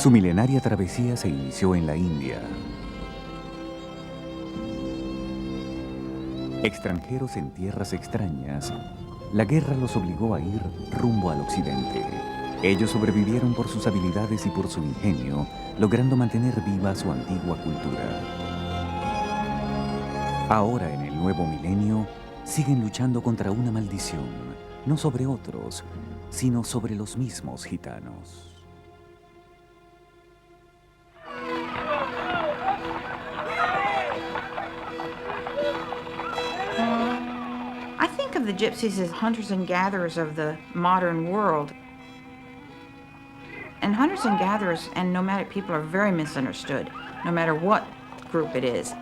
Su milenaria travesía se inició en la India. Extranjeros en tierras extrañas, la guerra los obligó a ir rumbo al occidente. Ellos sobrevivieron por sus habilidades y por su ingenio, logrando mantener viva su antigua cultura. Ahora, en el nuevo milenio, siguen luchando contra una maldición, no sobre otros, sino sobre los mismos gitanos. I think of the gypsies as hunters and gatherers of the modern world. And hunters and gatherers and nomadic people are very misunderstood, no matter what group it is.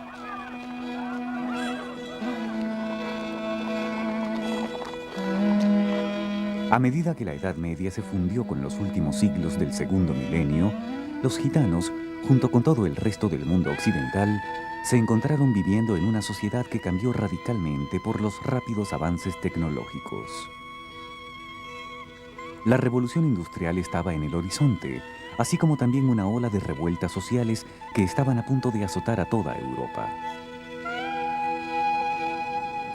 A medida que la Edad Media se fundió con los últimos siglos del segundo milenio, los gitanos, junto con todo el resto del mundo occidental, se encontraron viviendo en una sociedad que cambió radicalmente por los rápidos avances tecnológicos. La revolución industrial estaba en el horizonte, así como también una ola de revueltas sociales que estaban a punto de azotar a toda Europa.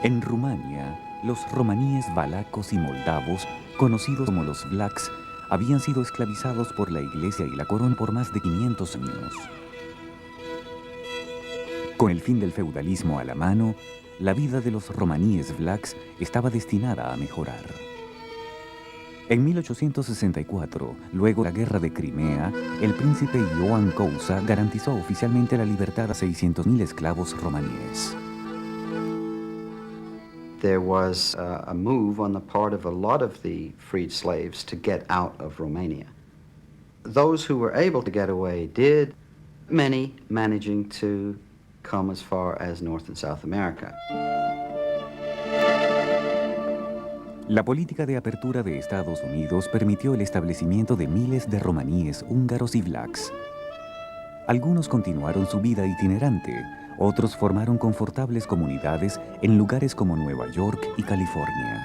En Rumania, los romaníes valacos y moldavos, conocidos como los vlachs, habían sido esclavizados por la Iglesia y la corona por más de 500 años. Con el fin del feudalismo a la mano, la vida de los romaníes vlachs estaba destinada a mejorar. En 1864, luego de la Guerra de Crimea, el príncipe Ioan Cousa garantizó oficialmente la libertad a 600.000 esclavos romaníes. There was a move on the part of a lot of the freed slaves to get out of Romania. Those who were able to get away did, many managing to come as far as North and South America. La política de apertura de Estados Unidos permitió el establecimiento de miles de romaníes, húngaros y vlachs. Algunos continuaron su vida itinerante, otros formaron confortables comunidades en lugares como Nueva York y California.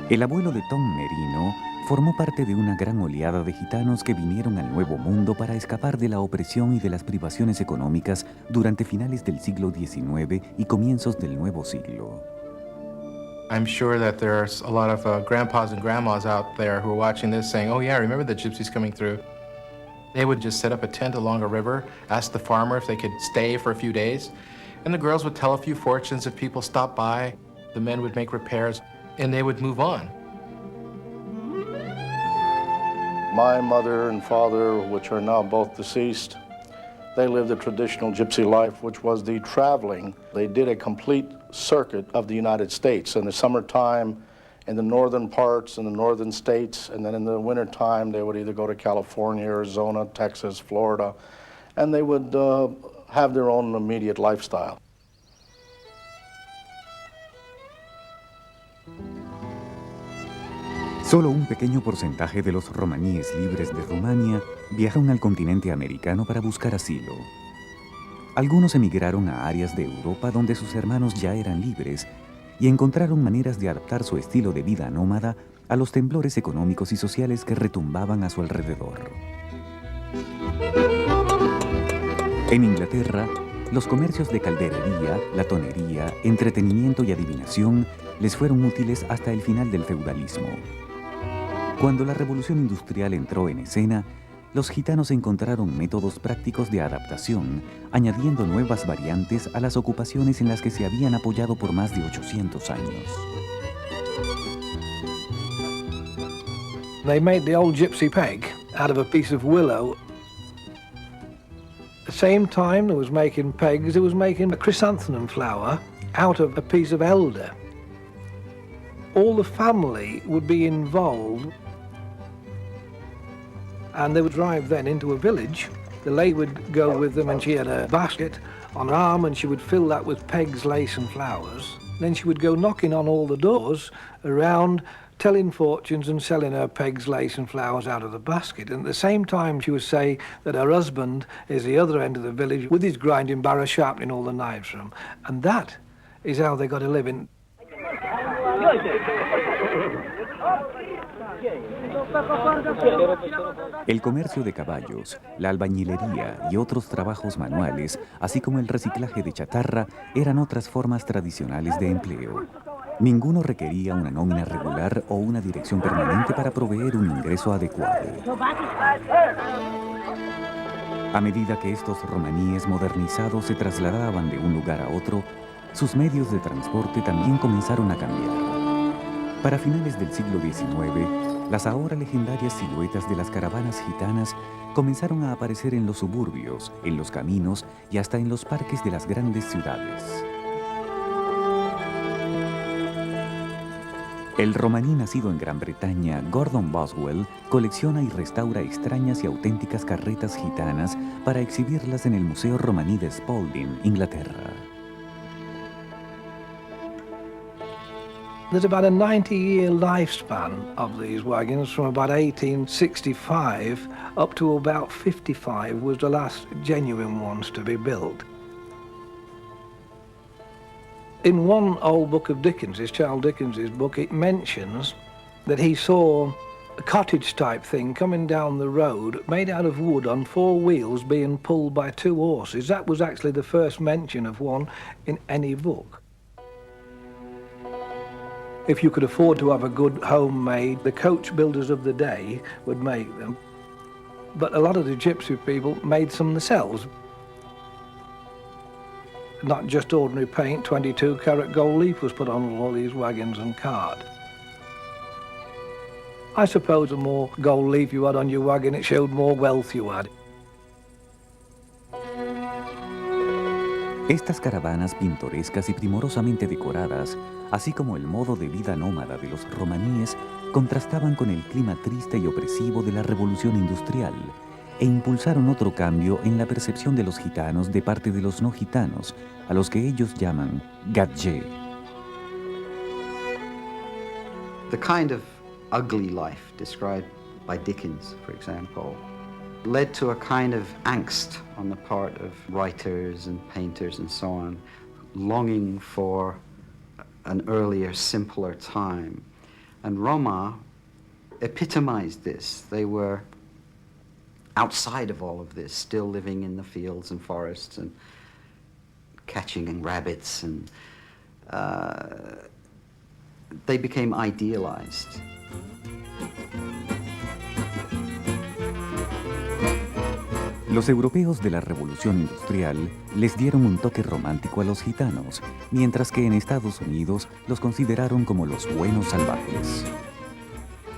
El abuelo de Tom Merino formó parte de una gran oleada de gitanos que vinieron al Nuevo Mundo para escapar de la opresión y de las privaciones económicas durante finales del siglo XIX y comienzos del nuevo siglo. I'm sure that there's a lot of grandpas and grandmas out there who are watching this saying, oh yeah, remember the gypsies coming through? They would just set up a tent along a river, ask the farmer if they could stay for a few days, and the girls would tell a few fortunes if people stopped by. The men would make repairs, and they would move on. My mother and father, which are now both deceased, they lived a traditional gypsy life, which was the traveling. They did a complete circuit of the United States in the summertime, in the northern parts, in the northern states, and then in the wintertime, they would either go to California, Arizona, Texas, Florida, and they would have their own immediate lifestyle. Solo un pequeño porcentaje de los romaníes libres de Rumania viajaron al continente americano para buscar asilo. Algunos emigraron a áreas de Europa donde sus hermanos ya eran libres y encontraron maneras de adaptar su estilo de vida nómada a los temblores económicos y sociales que retumbaban a su alrededor. En Inglaterra, los comercios de calderería, latonería, entretenimiento y adivinación les fueron útiles hasta el final del feudalismo. Cuando la revolución industrial entró en escena, los gitanos encontraron métodos prácticos de adaptación, añadiendo nuevas variantes a las ocupaciones en las que se habían apoyado por más de 800 años. They made the old gypsy peg out of a piece of willow. At the same time it was making pegs, it was making a chrysanthemum flower out of a piece of elder. All the family would be involved, and they would drive then into a village. The lady would go with them, and she had a basket on her arm, and she would fill that with pegs, lace and flowers. Then she would go knocking on all the doors around, telling fortunes and selling her pegs, lace and flowers out of the basket. And at the same time she would say that her husband is the other end of the village with his grinding barrow sharpening all the knives from. And that is how they got a living. El comercio de caballos, la albañilería y otros trabajos manuales, así como el reciclaje de chatarra, eran otras formas tradicionales de empleo. Ninguno requería una nómina regular o una dirección permanente para proveer un ingreso adecuado. A medida que estos romaníes modernizados se trasladaban de un lugar a otro, sus medios de transporte también comenzaron a cambiar. Para finales del siglo XIX, las ahora legendarias siluetas de las caravanas gitanas comenzaron a aparecer en los suburbios, en los caminos y hasta en los parques de las grandes ciudades. El romaní nacido en Gran Bretaña, Gordon Boswell, colecciona y restaura extrañas y auténticas carretas gitanas para exhibirlas en el Museo Romaní de Spalding, Inglaterra. There's about a 90-year lifespan of these wagons, from about 1865 up to about 55 was the last genuine ones to be built. In one old book of Dickens's, Charles Dickens's book, it mentions that he saw a cottage-type thing coming down the road made out of wood on 4 wheels being pulled by 2 horses. That was actually the first mention of one in any book. If you could afford to have a good homemade, the coach builders of the day would make them. But a lot of the gypsy people made some themselves. Not just ordinary paint, 22-carat gold leaf was put on all these wagons and cart. I suppose the more gold leaf you had on your wagon, it showed more wealth you had. Estas caravanas pintorescas y primorosamente decoradas, así como el modo de vida nómada de los romaníes, contrastaban con el clima triste y opresivo de la revolución industrial e impulsaron otro cambio en la percepción de los gitanos de parte de los no gitanos, a los que ellos llaman gadje. The kind of ugly life described by Dickens, for example, led to a kind of angst on the part of writers and painters and so on, longing for an earlier, simpler time. And Roma epitomized this. They were outside of all of this, still living in the fields and forests and catching rabbits, and they became idealized. Los europeos de la Revolución Industrial les dieron un toque romántico a los gitanos, mientras que en Estados Unidos los consideraron como los buenos salvajes.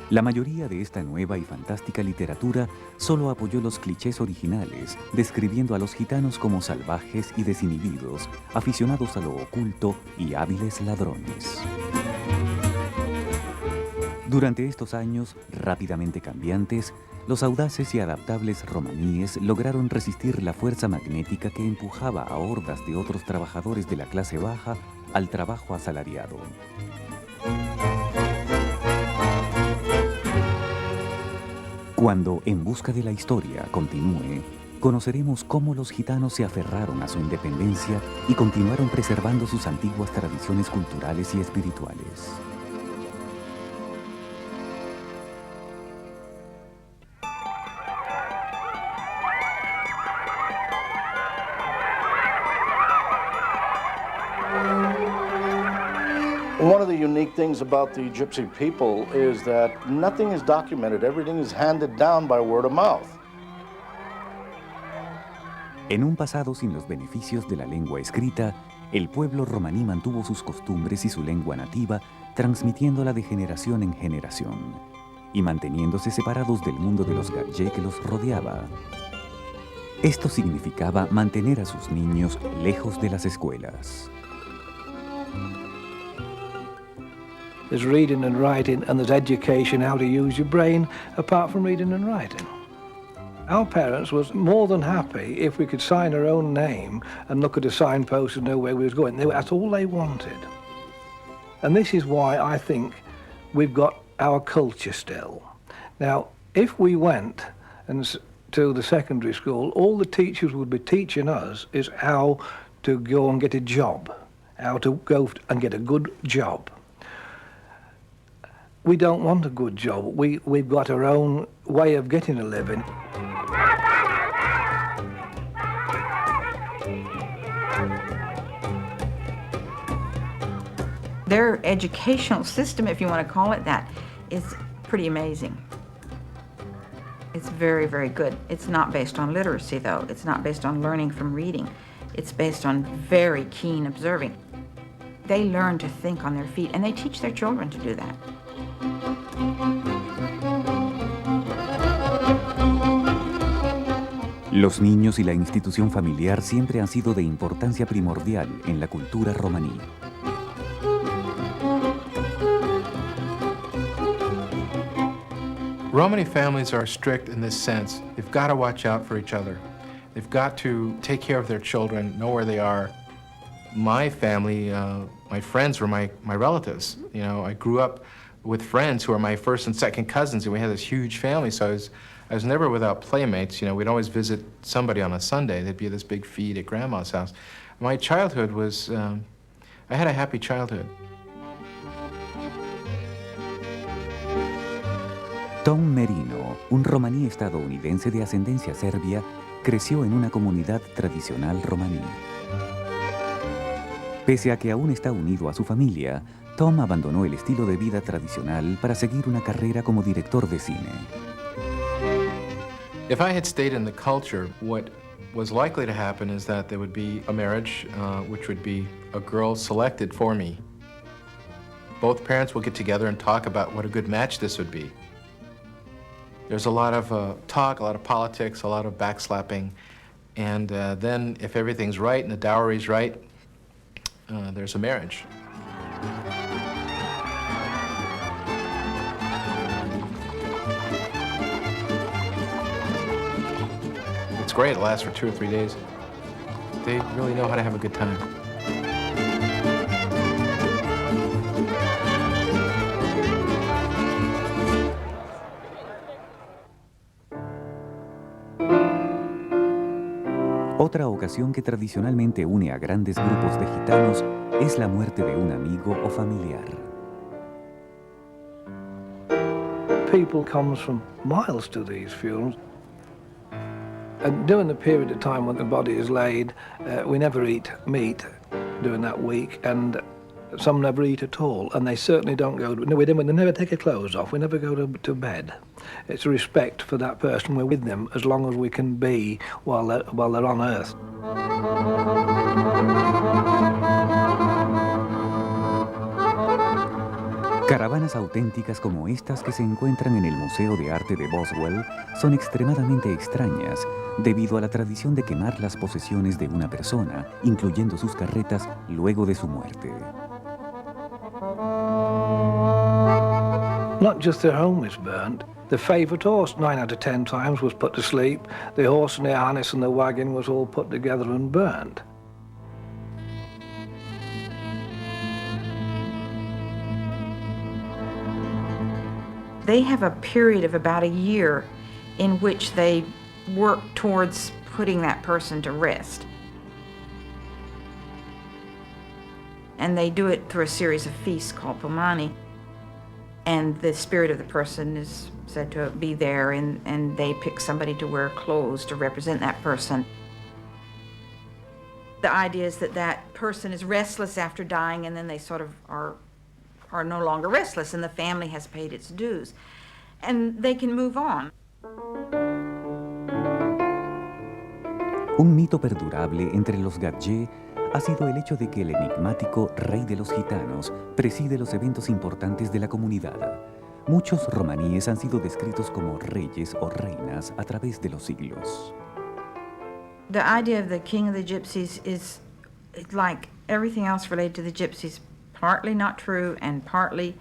La mayoría de esta nueva y fantástica literatura solo apoyó los clichés originales, describiendo a los gitanos como salvajes y desinhibidos, aficionados a lo oculto y hábiles ladrones. Durante estos años rápidamente cambiantes, los audaces y adaptables romaníes lograron resistir la fuerza magnética que empujaba a hordas de otros trabajadores de la clase baja al trabajo asalariado. Cuando En busca de la historia continúe, conoceremos cómo los gitanos se aferraron a su independencia y continuaron preservando sus antiguas tradiciones culturales y espirituales. One of the unique things about the Gypsy people is that nothing is documented. Everything is handed down by word of mouth. En un pasado sin los beneficios de la lengua escrita, el pueblo romaní mantuvo sus costumbres y su lengua nativa, transmitiéndola de generación en generación, y manteniéndose separados del mundo de los gadje que los rodeaba. Esto significaba mantener a sus niños lejos de las escuelas. There's reading and writing, and there's education, how to use your brain, apart from reading and writing. Our parents was more than happy if we could sign our own name and look at a signpost and know where we was going. That's all they wanted. And this is why I think we've got our culture still. Now, if we went to the secondary school, all the teachers would be teaching us is how to go and get a job, how to go and get a good job. We don't want a good job. We've got our own way of getting a living. Their educational system, if you want to call it that, is pretty amazing. It's very, very good. It's not based on literacy, though. It's not based on learning from reading. It's based on very keen observing. They learn to think on their feet, and they teach their children to do that. Los niños y la institución familiar siempre han sido de importancia primordial en la cultura romaní. Romani families are strict in this sense. They've got to watch out for each other. They've got to take care of their children, know where they are. My family, my friends were my relatives. You know, I grew up with friends who are my first and second cousins, and we had this huge family, so I was never without playmates. You know, we'd always visit somebody on a Sunday. There'd be this big feed at Grandma's house. My childhood was, I had a happy childhood. Tom Merino, un romaní estadounidense de ascendencia serbia, creció en una comunidad tradicional romaní. Pese a que aún está unido a su familia, Tom abandonó el estilo de vida tradicional para seguir una carrera como director de cine. If I had stayed in the culture, what was likely to happen is that there would be a marriage, which would be a girl selected for me. Both parents will get together and talk about what a good match this would be. There's a lot of talk, a lot of politics, a lot of backslapping, and then if everything's right and the dowry's right, there's a marriage. It's great, it lasts for 2 or 3 days. They really know how to have a good time. Otra ocasión que tradicionalmente une a grandes grupos de gitanos es la muerte de un amigo o familiar. People come from miles to these funerals. And during the period of time when the body is laid, we never eat meat during that week, and some never eat at all, and they certainly don't go to, they never take their clothes off, we never go to bed. It's a respect for that person. We're with them as long as we can be while they're on earth. Caravanas auténticas como estas que se encuentran en el Museo de Arte de Boswell son extremadamente extrañas debido a la tradición de quemar las posesiones de una persona, incluyendo sus carretas, luego de su muerte. Not just their home is burnt. The favourite horse, 9 out of 10 times, was put to sleep. The horse and the harness and the wagon was all put together and burnt. They have a period of about a year in which they work towards putting that person to rest. And they do it through a series of feasts called Pomani. And the spirit of the person is said to be there, and they pick somebody to wear clothes to represent that person. The idea is that that person is restless after dying, and then they sort of are no longer restless, and the family has paid its dues. And they can move on. Un mito perdurable entre los Gadje ha sido el hecho de que el enigmático rey de los gitanos preside los eventos importantes de la comunidad. Muchos romaníes han sido descritos como reyes o reinas a través de los siglos. The idea of the king of the gypsies is like everything else related to the gypsies, partly not true and partly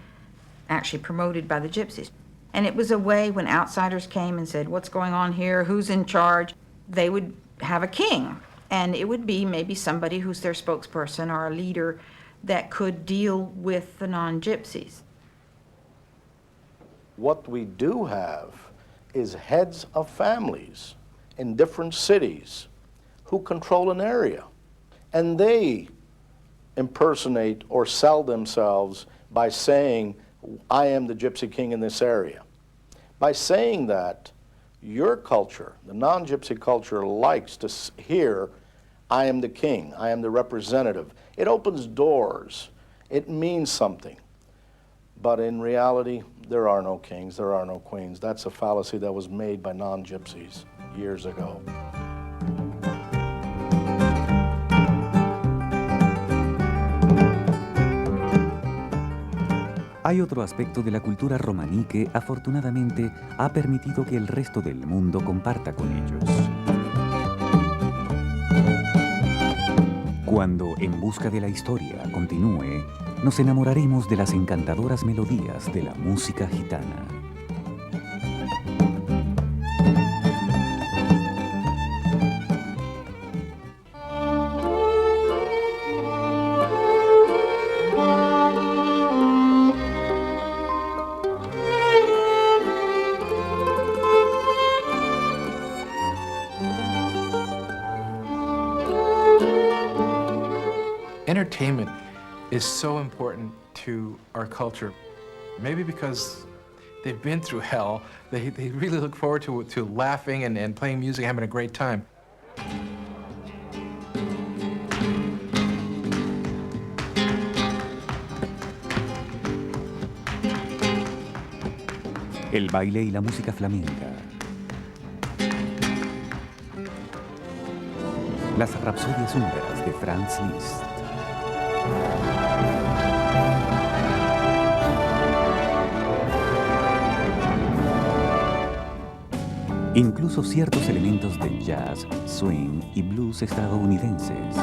actually promoted by the gypsies. And it was a way when outsiders came and said, what's going on here, who's in charge, they would have a king. And it would be maybe somebody who's their spokesperson or a leader that could deal with the non-gypsies. What we do have is heads of families in different cities who control an area. And they impersonate or sell themselves by saying I am the Gypsy king in this area. By saying that, your culture, the non-Gypsy culture, likes to hear, I am the king, I am the representative. It opens doors. It means something. But in reality, there are no kings, there are no queens. That's a fallacy that was made by non-Gypsies years ago. Hay otro aspecto de la cultura romaní que, afortunadamente, ha permitido que el resto del mundo comparta con ellos. Cuando En busca de la historia continúe, nos enamoraremos de las encantadoras melodías de la música gitana. Entertainment is so important to our culture. Maybe because they've been through hell, they really look forward to laughing and playing music, having a great time. El baile y la música flamenca. Las rapsodias húngaras de Franz Liszt. Incluso ciertos elementos del jazz, swing y blues estadounidenses.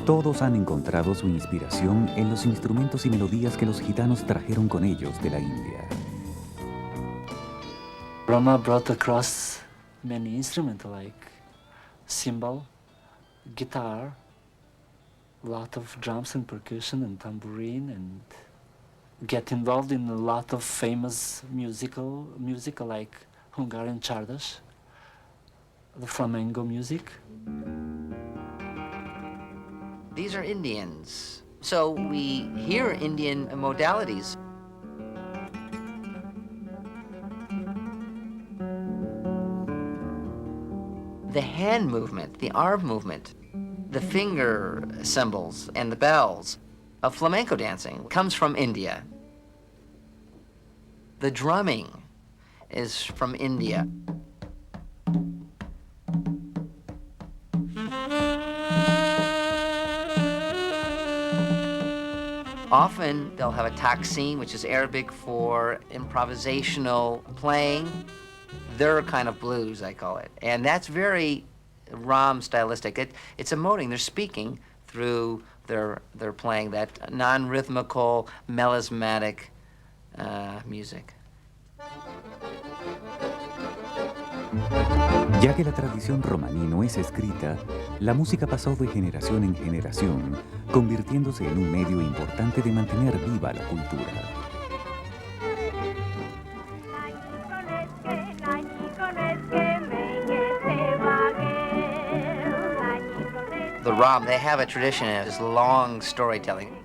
Todos han encontrado su inspiración en los instrumentos y melodías que los gitanos trajeron con ellos de la India. Rama brought across many instruments like cymbal, guitar, a lot of drums and percussion and tambourine, and get involved in a lot of famous music like Hungarian Czardas, the flamenco music. These are Indians, so we hear Indian modalities. The hand movement, the arm movement, the finger cymbals and the bells of flamenco dancing comes from India. The drumming is from India. Often they'll have a taksin, which is Arabic for improvisational playing. Their kind of blues, I call it. And that's very Ram stylistic. It's emoting, they're speaking through their playing that non-rhythmical, melismatic music. Ya que la tradición romaní no es escrita, la música pasó de generación en generación, convirtiéndose en un medio importante de mantener viva la cultura. The Ram, they have a tradition of this long storytelling.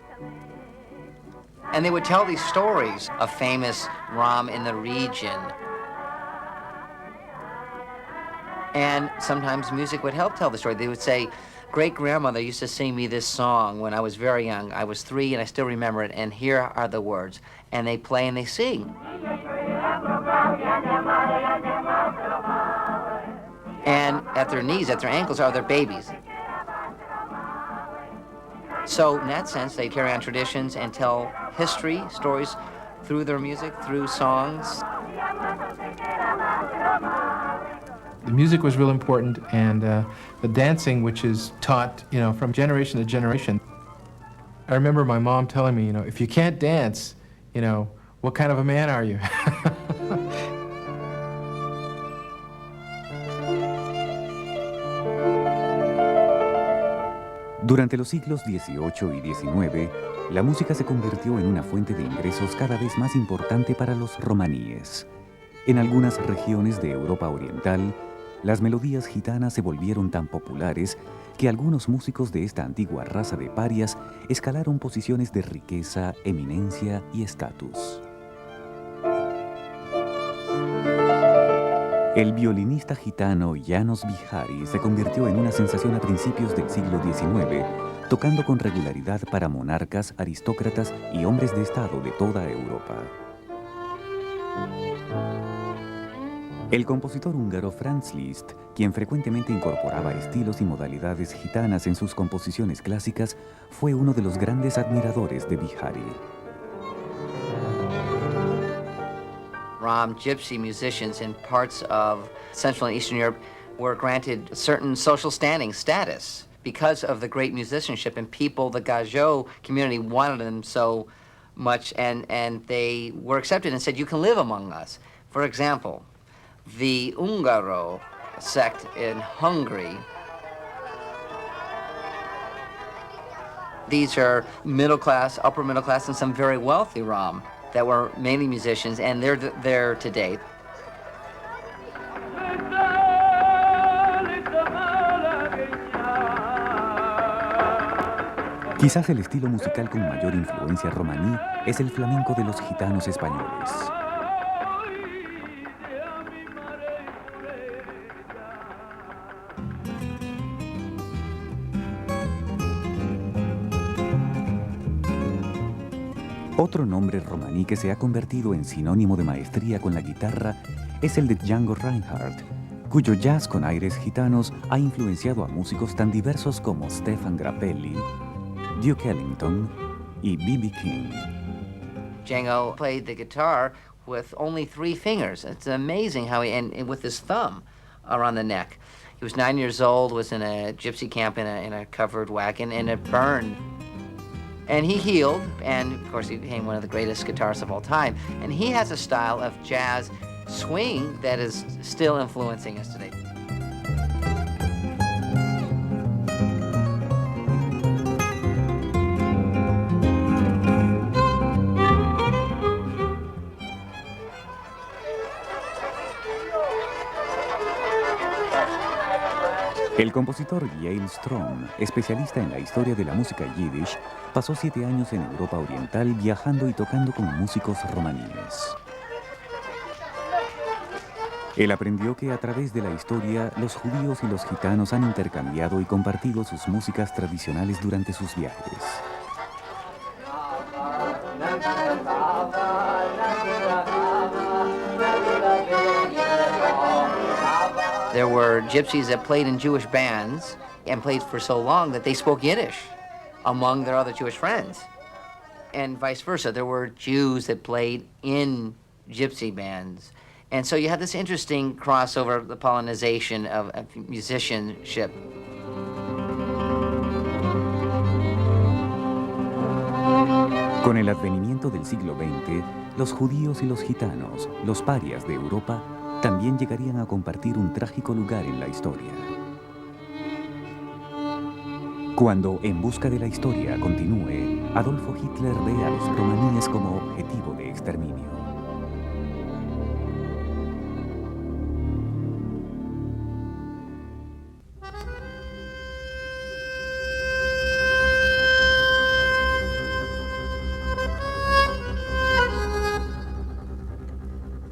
And they would tell these stories of famous Ram in the region. And sometimes music would help tell the story. They would say, great-grandmother used to sing me this song when I was very young. I was 3 and I still remember it, and here are the words. And they play and they sing. And at their knees, at their ankles are their babies. So in that sense, they carry on traditions and tell history, stories through their music, through songs. The music was real important, and the dancing, which is taught, from generation to generation. I remember my mom telling me, if you can't dance, what kind of a man are you? Durante los siglos XVIII y XIX, la música se convirtió en una fuente de ingresos cada vez más importante para los romaníes. En algunas regiones de Europa Oriental, las melodías gitanas se volvieron tan populares que algunos músicos de esta antigua raza de parias escalaron posiciones de riqueza, eminencia y estatus. El violinista gitano János Bihari se convirtió en una sensación a principios del siglo XIX, tocando con regularidad para monarcas, aristócratas y hombres de Estado de toda Europa. El compositor húngaro Franz Liszt, quien frecuentemente incorporaba estilos y modalidades gitanas en sus composiciones clásicas, fue uno de los grandes admiradores de Bihari. Rom gypsy musicians in parts of Central and Eastern Europe were granted certain social standing status because of the great musicianship, and people, the Gajo community, wanted them so much, and they were accepted and said, you can live among us. For example, the Ungaro sect in Hungary, these are middle class, upper middle class, and some very wealthy Rom that were mainly musicians, and they're there today. Quizás el estilo musical con mayor influencia romaní es el flamenco de los gitanos españoles. Otro nombre romaní que se ha convertido en sinónimo de maestría con la guitarra es el de Django Reinhardt, cuyo jazz con aires gitanos ha influenciado a músicos tan diversos como Stefan Grappelli, Duke Ellington y B.B. King. Django played the guitar with only 3 fingers. It's amazing how and with his thumb around the neck. He was 9 years old, was in a gypsy camp in a covered wagon, and it burned. And he healed, and of course he became one of the greatest guitarists of all time. And he has a style of jazz swing that is still influencing us today. El compositor Yael Strom, especialista en la historia de la música yiddish, pasó 7 años en Europa Oriental viajando y tocando con músicos romaníes. Él aprendió que a través de la historia, los judíos y los gitanos han intercambiado y compartido sus músicas tradicionales durante sus viajes. There were gypsies that played in Jewish bands and played for so long that they spoke Yiddish among their other Jewish friends. And vice versa, there were Jews that played in gypsy bands. And so you had this interesting crossover, the pollinization of musicianship. Con el advenimiento del siglo XX, los judíos y los gitanos, los parias de Europa, también llegarían a compartir un trágico lugar en la historia. Cuando En busca de la historia continúe, Adolfo Hitler ve a los romaníes como objetivo de exterminio.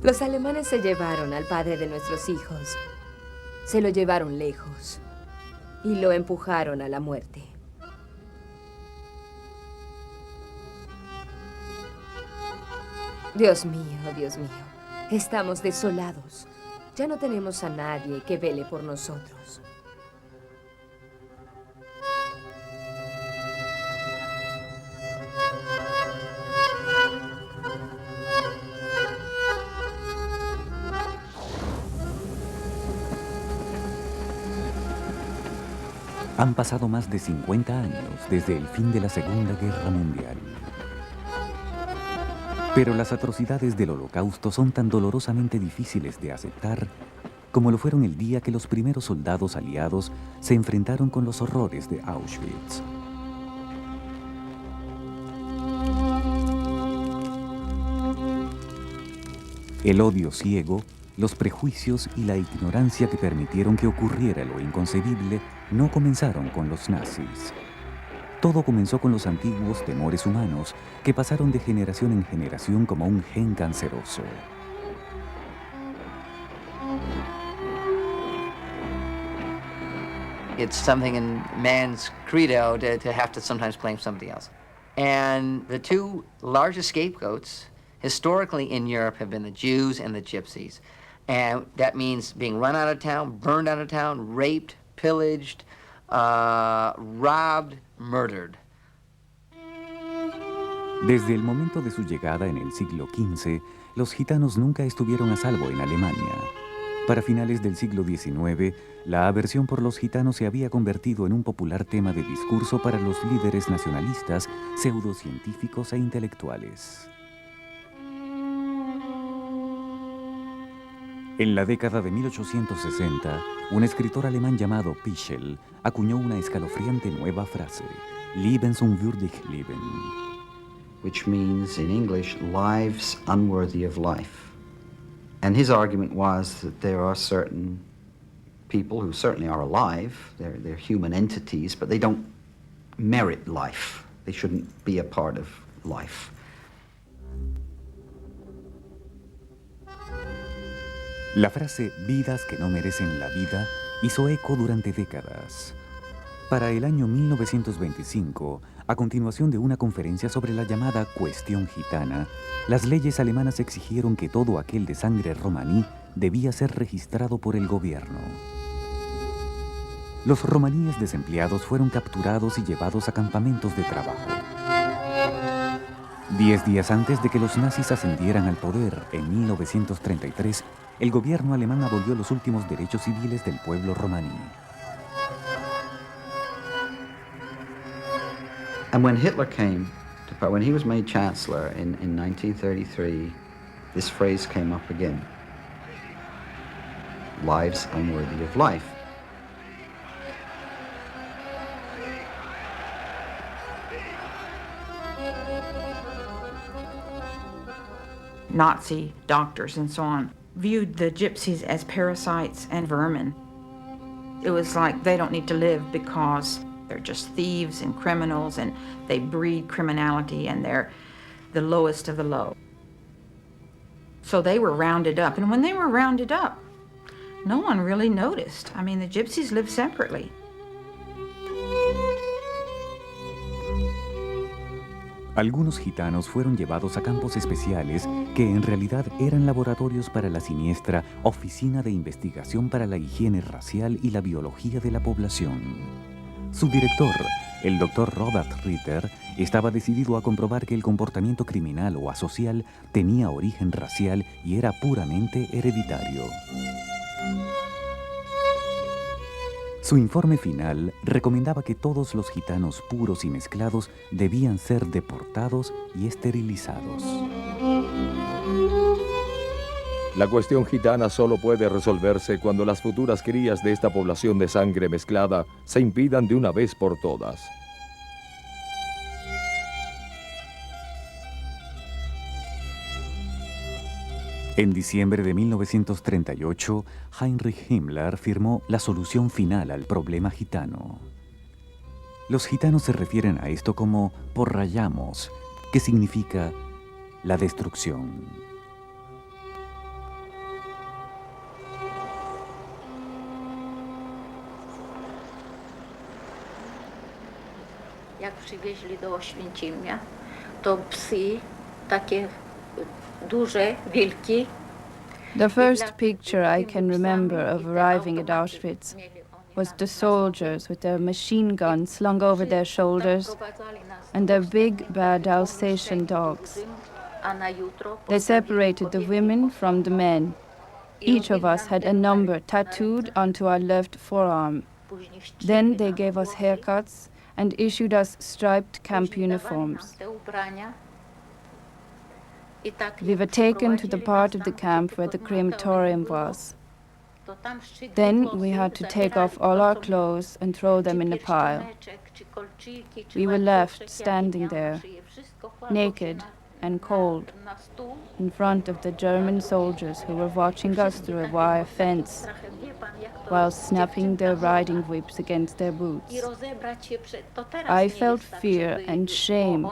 Los alemanes se llevaron al padre de nuestros hijos. Se lo llevaron lejos y lo empujaron a la muerte. Dios mío, estamos desolados. Ya no tenemos a nadie que vele por nosotros. Han pasado más de 50 años desde el fin de la Segunda Guerra Mundial. Pero las atrocidades del Holocausto son tan dolorosamente difíciles de aceptar como lo fueron el día que los primeros soldados aliados se enfrentaron con los horrores de Auschwitz. El odio ciego los prejuicios y la ignorancia que permitieron que ocurriera lo inconcebible no comenzaron con los nazis. Todo comenzó con los antiguos temores humanos que pasaron de generación en generación como un gen canceroso. It's something in man's credo to have to sometimes blame somebody else. And the two largest scapegoats historically in Europe have been the Jews and the Gypsies. And that means being run out of town, burned out of town, raped, pillaged, robbed, murdered. Desde el momento de su llegada en el siglo XV, los gitanos nunca estuvieron a salvo en Alemania. Para finales del siglo XIX, la aversión por los gitanos se había convertido en un popular tema de discurso para los líderes nacionalistas, pseudocientíficos e intelectuales. En la década de 1860, un escritor alemán llamado Pichel acuñó una escalofriante nueva frase, "Lebensunwürdig leben", which means in English, lives unworthy of life. And his argument was that there are certain people who certainly are alive, they're human entities, but they don't merit life. They shouldn't be a part of life. La frase "vidas que no merecen la vida" hizo eco durante décadas. Para el año 1925, a continuación de una conferencia sobre la llamada cuestión gitana, las leyes alemanas exigieron que todo aquel de sangre romaní debía ser registrado por el gobierno. Los romaníes desempleados fueron capturados y llevados a campamentos de trabajo. 10 días antes de que los nazis ascendieran al poder, en 1933, el gobierno alemán abolió los últimos derechos civiles del pueblo romaní. And when Hitler came to power, when he was made chancellor in 1933, this phrase came up again. Lives unworthy of life. Nazi doctors and so on viewed the gypsies as parasites and vermin. It was like they don't need to live because they're just thieves and criminals and they breed criminality and they're the lowest of the low. So they were rounded up, and when they were rounded up, no one really noticed. I mean, the gypsies lived separately. Algunos gitanos fueron llevados a campos especiales que en realidad eran laboratorios para la siniestra Oficina de Investigación para la Higiene Racial y la Biología de la Población. Su director, el Dr. Robert Ritter, estaba decidido a comprobar que el comportamiento criminal o asocial tenía origen racial y era puramente hereditario. Su informe final recomendaba que todos los gitanos puros y mezclados debían ser deportados y esterilizados. La cuestión gitana solo puede resolverse cuando las futuras crías de esta población de sangre mezclada se impidan de una vez por todas. En diciembre de 1938, Heinrich Himmler firmó la solución final al problema gitano. Los gitanos se refieren a esto como porrayamos, que significa la destrucción. Jak przywieźli do Oświęcimia, to psy takie duże, wilki. The first picture I can remember of arriving at Auschwitz was the soldiers with their machine guns slung over their shoulders and their big, bad Alsatian dogs. They separated the women from the men. Each of us had a number tattooed onto our left forearm. Then they gave us haircuts and issued us striped camp uniforms. We were taken to the part of the camp where the crematorium was. Then we had to take off all our clothes and throw them in a pile. We were left standing there, naked and cold in front of the German soldiers who were watching us through a wire fence while snapping their riding whips against their boots. I felt fear and shame.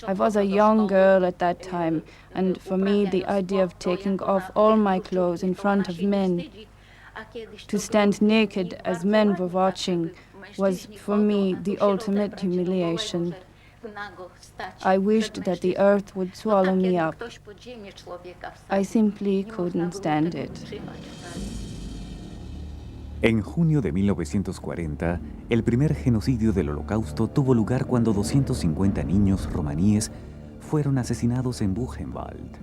I was a young girl at that time, and for me the idea of taking off all my clothes in front of men, to stand naked as men were watching, was for me the ultimate humiliation. I wished that the earth would swallow me up. I simply couldn't stand it. En junio de 1940, el primer genocidio del Holocausto tuvo lugar cuando 250 niños romaníes fueron asesinados en Buchenwald.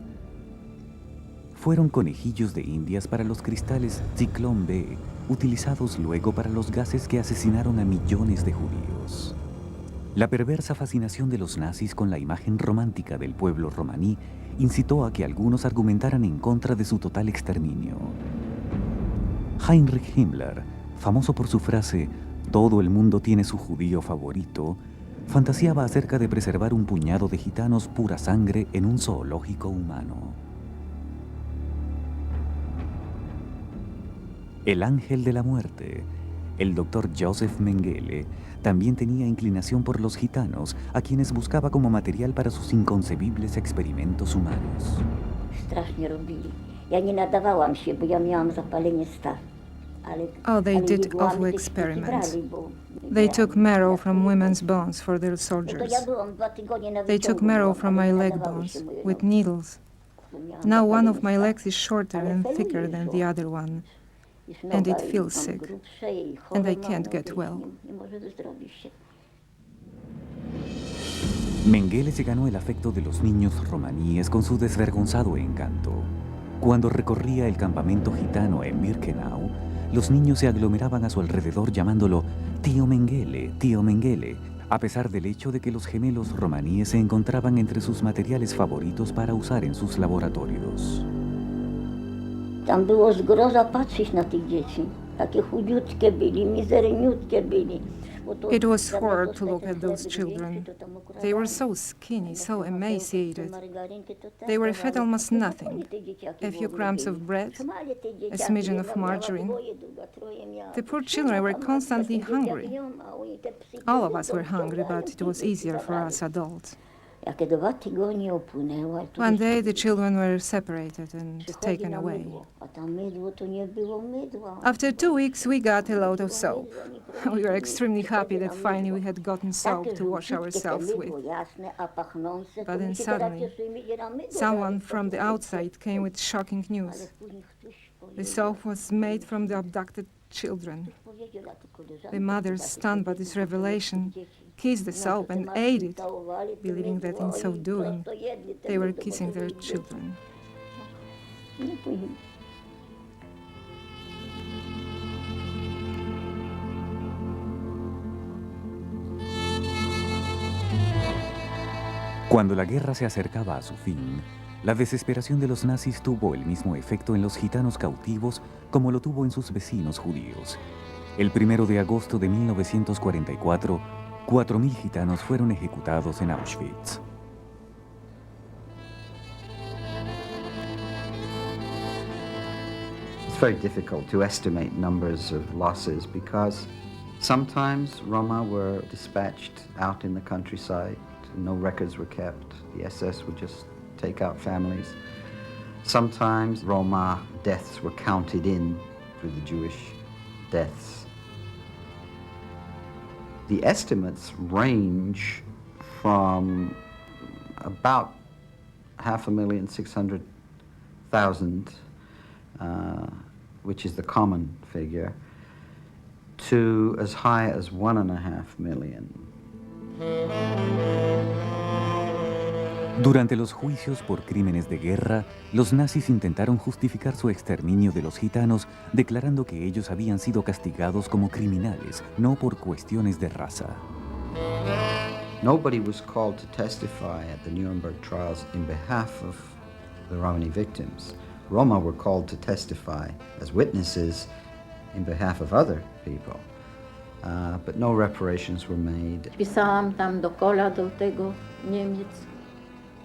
Fueron conejillos de indias para los cristales Zyklon B, utilizados luego para los gases que asesinaron a millones de judíos. La perversa fascinación de los nazis con la imagen romántica del pueblo romaní incitó a que algunos argumentaran en contra de su total exterminio. Heinrich Himmler, famoso por su frase «Todo el mundo tiene su judío favorito», fantaseaba acerca de preservar un puñado de gitanos pura sangre en un zoológico humano. El ángel de la muerte, el doctor Joseph Mengele, también tenía inclinación por los gitanos, a quienes buscaba como material para sus inconcebibles experimentos humanos. Oh, they did awful experiments. They took marrow from women's bones for their soldiers. They took marrow from my leg bones with needles. Now one of my legs is shorter and thicker than the other one, and it feels sick, and I can't get well. Mengele se ganó el afecto de los niños romaníes con su desvergonzado encanto. Cuando recorría el campamento gitano en Birkenau, los niños se aglomeraban a su alrededor llamándolo Tío Mengele, a pesar del hecho de que los gemelos romaníes se encontraban entre sus materiales favoritos para usar en sus laboratorios. Tam było zgroza patrzeć na tych dzieci. Takie chudziutkie byli, mizerniutkie byli. It was hard to look at those children. They were so skinny, so emaciated. They were fed almost nothing. A few crumbs of bread, a smidgen of margarine. The poor children were constantly hungry. All of us were hungry, but it was easier for us adults. One day the children were separated and taken away. After 2 weeks we got a load of soap. We were extremely happy that finally we had gotten soap to wash ourselves with. But then suddenly someone from the outside came with shocking news. The soap was made from the abducted children. The mothers, stunned by this revelation, kissed the soap and ate it, believing that in so doing, they were kissing their children. Cuando la guerra se acercaba a su fin, la desesperación de los nazis tuvo el mismo efecto en los gitanos cautivos como lo tuvo en sus vecinos judíos. El 1 de agosto de 1944, 4.000 gitanos fueron ejecutados en Auschwitz. It's very difficult to estimate numbers of losses because sometimes Roma were dispatched out in the countryside. No records were kept. The SS would just take out families. Sometimes Roma deaths were counted in with the Jewish deaths. The estimates range from about 5,600,000, which is the common figure, to as high as 1.5 million. Durante los juicios por crímenes de guerra, los nazis intentaron justificar su exterminio de los gitanos, declarando que ellos habían sido castigados como criminales, no por cuestiones de raza. Nobody was called to testify at the Nuremberg trials in behalf of the Romani victims. Roma were called to testify as witnesses in behalf of other people. But no reparations were made. Pisałam tam do kola do tego Niemiec.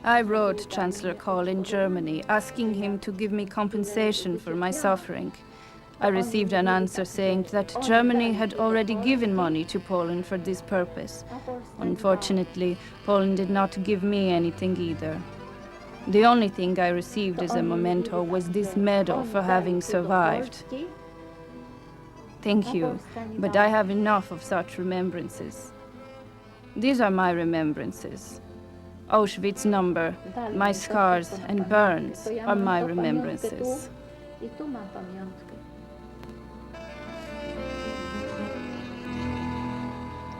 I wrote Chancellor Kohl in Germany, asking him to give me compensation for my suffering. I received an answer saying that Germany had already given money to Poland for this purpose. Unfortunately, Poland did not give me anything either. The only thing I received as a memento was this medal for having survived. Thank you, but I have enough of such remembrances. These are my remembrances. Auschwitz number, my scars and burns are my remembrances.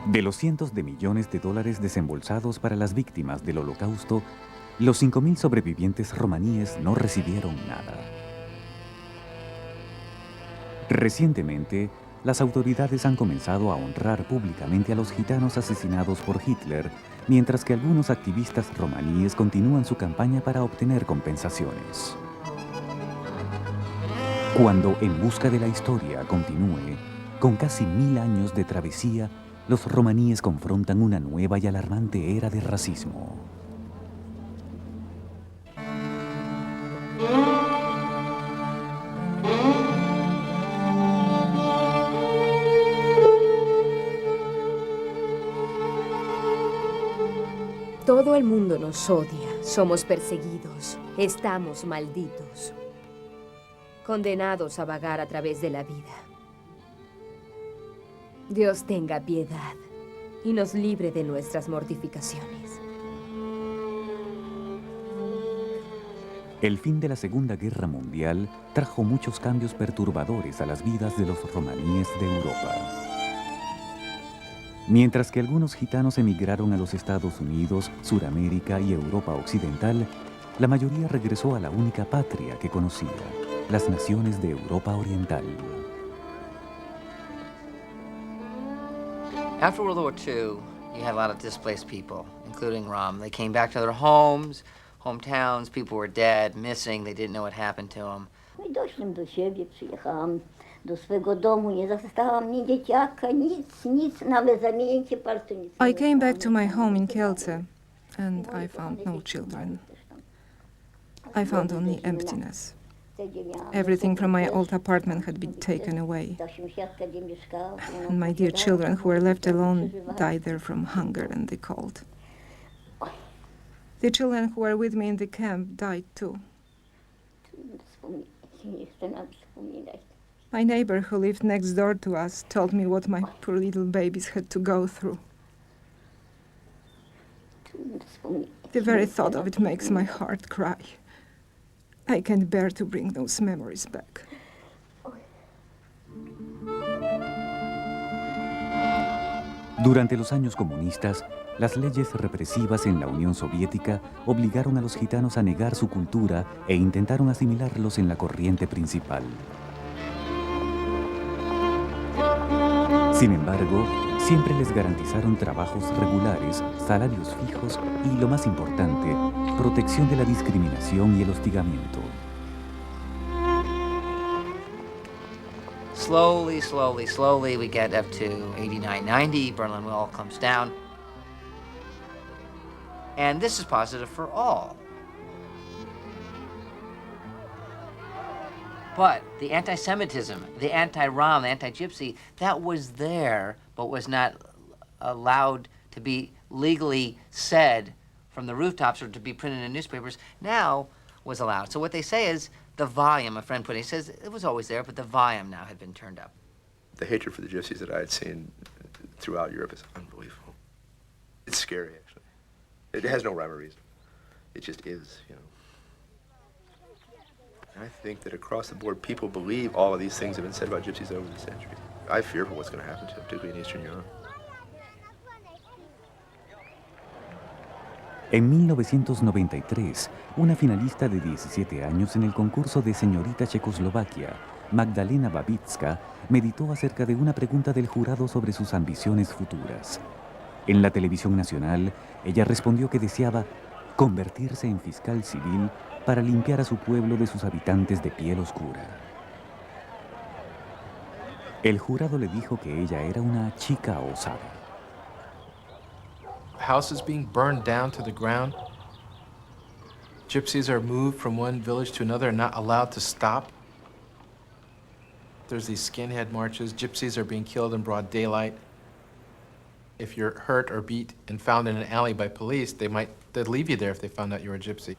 De los cientos de millones de dólares desembolsados para las víctimas del Holocausto, los 5.000 sobrevivientes romaníes no recibieron nada. Recientemente, las autoridades han comenzado a honrar públicamente a los gitanos asesinados por Hitler, mientras que algunos activistas romaníes continúan su campaña para obtener compensaciones. Cuando En busca de la historia continúe, con casi 1000 años de travesía, los romaníes confrontan una nueva y alarmante era de racismo. Todo el mundo nos odia, somos perseguidos, estamos malditos, condenados a vagar a través de la vida. Dios tenga piedad y nos libre de nuestras mortificaciones. El fin de la Segunda Guerra Mundial trajo muchos cambios perturbadores a las vidas de los romaníes de Europa. Mientras que algunos gitanos emigraron a los Estados Unidos, Suramérica y Europa Occidental, la mayoría regresó a la única patria que conocía, las naciones de Europa Oriental. After World War II, you had a lot of displaced people, including Rom. They came back to their homes, hometowns, people were dead, missing, they didn't know what happened to them. My doszłam do siebie, przyjechałam do swego domu, nie zostałam ni dzieciaka, nic, nawet zamienięcie palcu, nic. I came back to my home in Kielce, and I found no children. I found only emptiness. Everything from my old apartment had been taken away. And my dear children who were left alone died there from hunger and the cold. The children who were with me in the camp died too. My neighbor who lived next door to us told me what my poor little babies had to go through. The very thought of it makes my heart cry. I can't bear to bring those memories back. Durante los años comunistas, las leyes represivas en la Unión Soviética obligaron a los gitanos a negar su cultura e intentaron asimilarlos en la corriente principal. Sin embargo, siempre les garantizaron trabajos regulares, salarios fijos y, lo más importante, protección de la discriminación y el hostigamiento. Slowly, we get up to 89, 90, Berlin Wall comes down. And this is positive for all. But the anti-Semitism, the anti-Rom, the anti-Gypsy, that was there, but was not allowed to be legally said from the rooftops or to be printed in newspapers, now was allowed. So what they say is the volume, a friend put it, he says it was always there, but the volume now had been turned up. The hatred for the Gypsies that I had seen throughout Europe is unbelievable. It's scary, actually. It has no rhyme or reason. It just is, you know. I think that across the board, people believe all of these things have been said about Gypsies over the centuries. I fear for what's going to happen to them, particularly in Eastern Europe. En 1993, una finalista de 17 años en el concurso de Señorita Checoslovaquia, Magdalena Babicka, meditó acerca de una pregunta del jurado sobre sus ambiciones futuras. En la televisión nacional, ella respondió que deseaba convertirse en fiscal civil para limpiar a su pueblo de sus habitantes de piel oscura. El jurado le dijo que ella era una chica osada. Houses being burned down to the ground, gypsies are moved from one village to another and not allowed to stop. There's these skinhead marches. Gypsies are being killed in broad daylight. If you're hurt or beat and found in an alley by police, they'd leave you there if they found out you were a gypsy.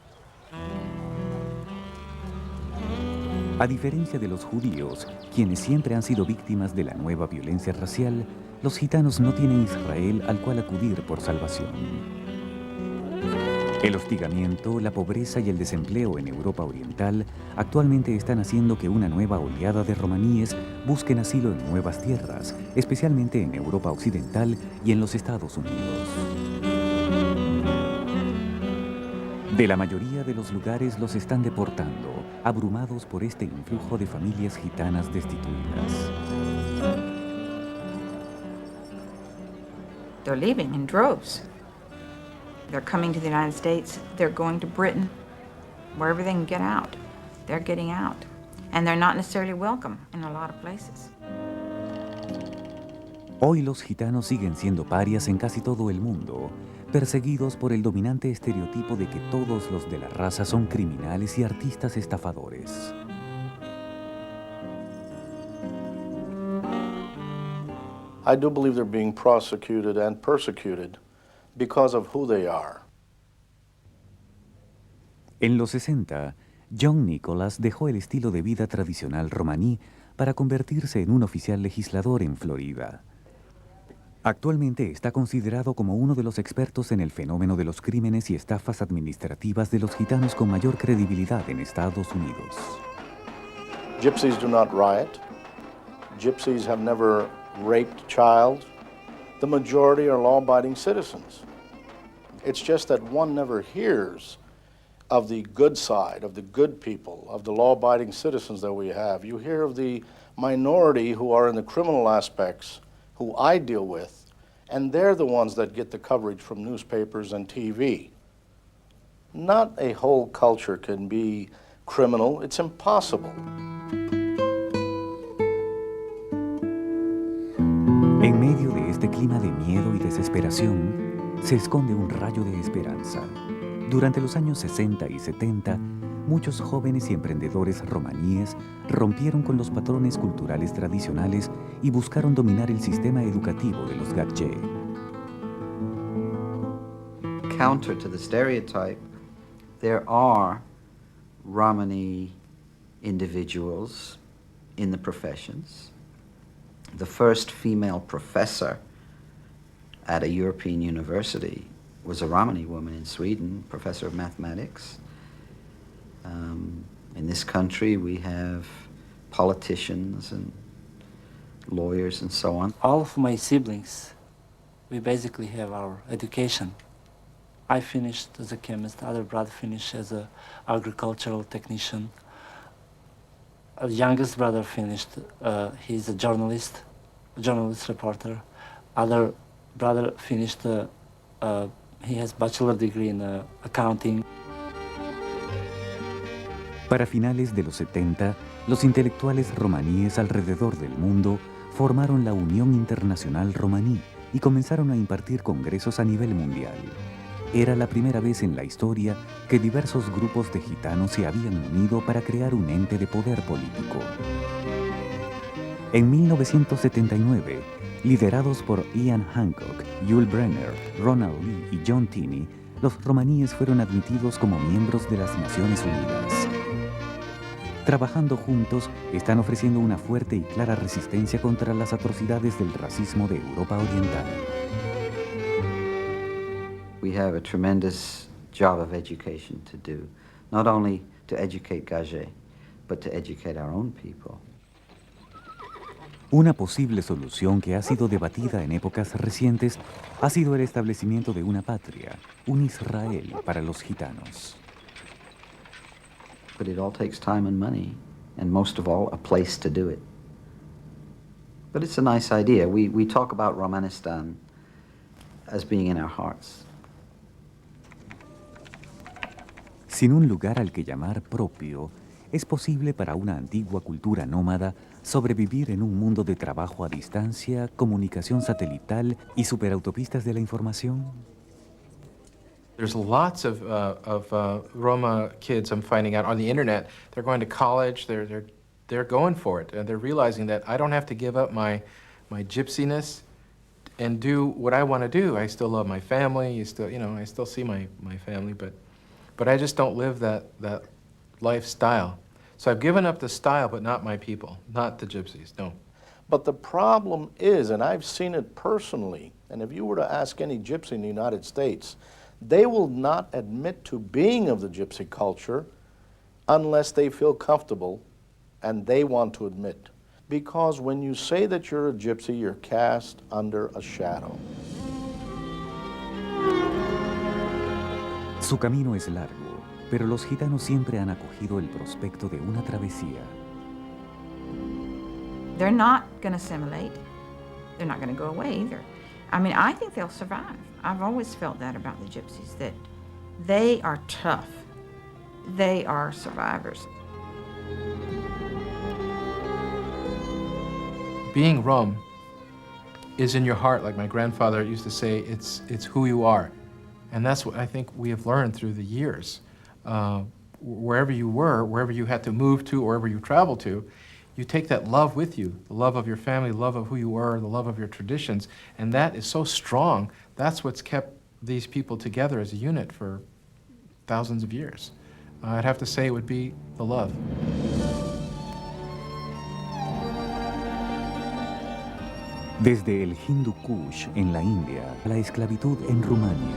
A diferencia de los judíos, quienes siempre han sido víctimas de la nueva violencia racial, los gitanos no tienen Israel al cual acudir por salvación. El hostigamiento, la pobreza y el desempleo en Europa Oriental actualmente están haciendo que una nueva oleada de romaníes busquen asilo en nuevas tierras, especialmente en Europa Occidental y en los Estados Unidos. De la mayoría de los lugares los están deportando, abrumados por este influjo de familias gitanas destituidas. They're leaving in droves. They're coming to the United States, they're going to Britain, wherever they can get out. They're getting out. And they're not necessarily welcome in a lot of places. Hoy los gitanos siguen siendo parias en casi todo el mundo, perseguidos por el dominante estereotipo de que todos los de la raza son criminales y artistas estafadores. I do believe they're being prosecuted and persecuted because of who they are. En los 60, John Nicholas dejó el estilo de vida tradicional romaní para convertirse en un oficial legislador en Florida. Actualmente está considerado como uno de los expertos en el fenómeno de los crímenes y estafas administrativas de los gitanos con mayor credibilidad en Estados Unidos. Gypsies do not riot. Gypsies have never raped a child. The majority are law-abiding citizens. It's just that one never hears of the good side, of the good people, of the law-abiding citizens that we have. You hear of the minority who are in the criminal aspects, who I deal with, and they're the ones that get the coverage from newspapers and TV. Not a whole culture can be criminal. It's impossible. En medio de este clima de miedo y desesperación, se esconde un rayo de esperanza. Durante los años 60 y 70, muchos jóvenes y emprendedores romaníes rompieron con los patrones culturales tradicionales y buscaron dominar el sistema educativo de los Gadje. Counter to the stereotype, there are Romani individuals in the professions. The first female professor at a European university was a Romani woman in Sweden, professor of mathematics. In this country, we have politicians and lawyers and so on. All of my siblings, we basically have our education. I finished as a chemist, other brother finished as an agricultural technician. Our youngest brother finished, he's a journalist reporter. Other brother finished, he has bachelor degree in accounting. Para finales de los 70, los intelectuales romaníes alrededor del mundo formaron la Unión Internacional Romaní y comenzaron a impartir congresos a nivel mundial. Era la primera vez en la historia que diversos grupos de gitanos se habían unido para crear un ente de poder político. En 1979, liderados por Ian Hancock, Yul Brynner, Ronald Lee y John Tinney, los romaníes fueron admitidos como miembros de las Naciones Unidas. Trabajando juntos, están ofreciendo una fuerte y clara resistencia contra las atrocidades del racismo de Europa Oriental. We have a tremendous job of education to do, not only to educate Gadje, but to educate our own people. Una posible solución que ha sido debatida en épocas recientes ha sido el establecimiento de una patria, un Israel para los gitanos. But it all takes time and money, and most of all, a place to do it. But it's a nice idea. We talk about Romanistan as being in our hearts. Sin un lugar al que llamar propio, ¿es posible para una antigua cultura nómada sobrevivir en un mundo de trabajo a distancia, comunicación satelital y superautopistas de la información? There's lots of Roma kids I'm finding out on the internet. They're going to college, they're going for it, and they're realizing that I don't have to give up my gypsiness and do what I want to do. I still love my family, I still see my family, but I just don't live that lifestyle. So I've given up the style, but not my people, not the gypsies, no. But the problem is, and I've seen it personally, and if you were to ask any gypsy in the United States, they will not admit to being of the gypsy culture unless they feel comfortable and they want to admit. Because when you say that you're a gypsy, you're cast under a shadow. Su camino es largo, pero los gitanos siempre han acogido el prospecto de una travesía. They're not going to assimilate. They're not going to go away either. I mean, I think they'll survive. I've always felt that about the gypsies, that they are tough. They are survivors. Being Rom is in your heart, like my grandfather used to say, it's who you are. And that's what I think we have learned through the years. Wherever you were, wherever you had to move to, or wherever you traveled to, you take that love with you, the love of your family, the love of who you are, the love of your traditions, and that is so strong. That's what's kept these people together as a unit for thousands of years. I'd have to say it would be the love. Desde el Hindu Kush en la India a la esclavitud en Rumania.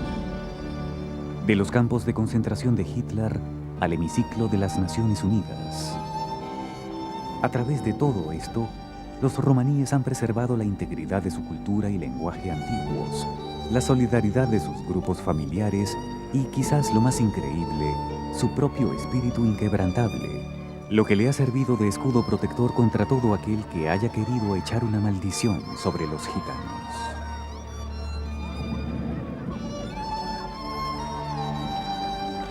De los campos de concentración de Hitler al hemiciclo de las Naciones Unidas. A través de todo esto, los romaníes han preservado la integridad de su cultura y lenguaje antiguos, la solidaridad de sus grupos familiares y, quizás lo más increíble, su propio espíritu inquebrantable, lo que le ha servido de escudo protector contra todo aquel que haya querido echar una maldición sobre los gitanos.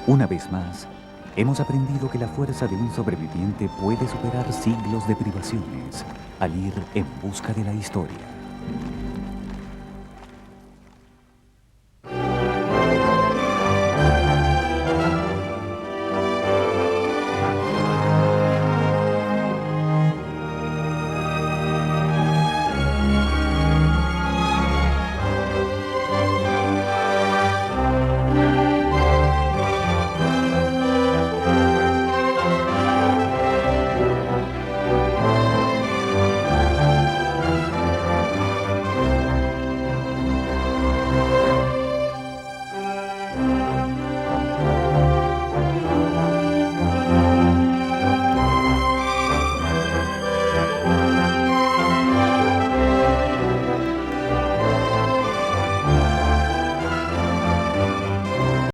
Una vez más, hemos aprendido que la fuerza de un sobreviviente puede superar siglos de privaciones al ir en busca de la historia.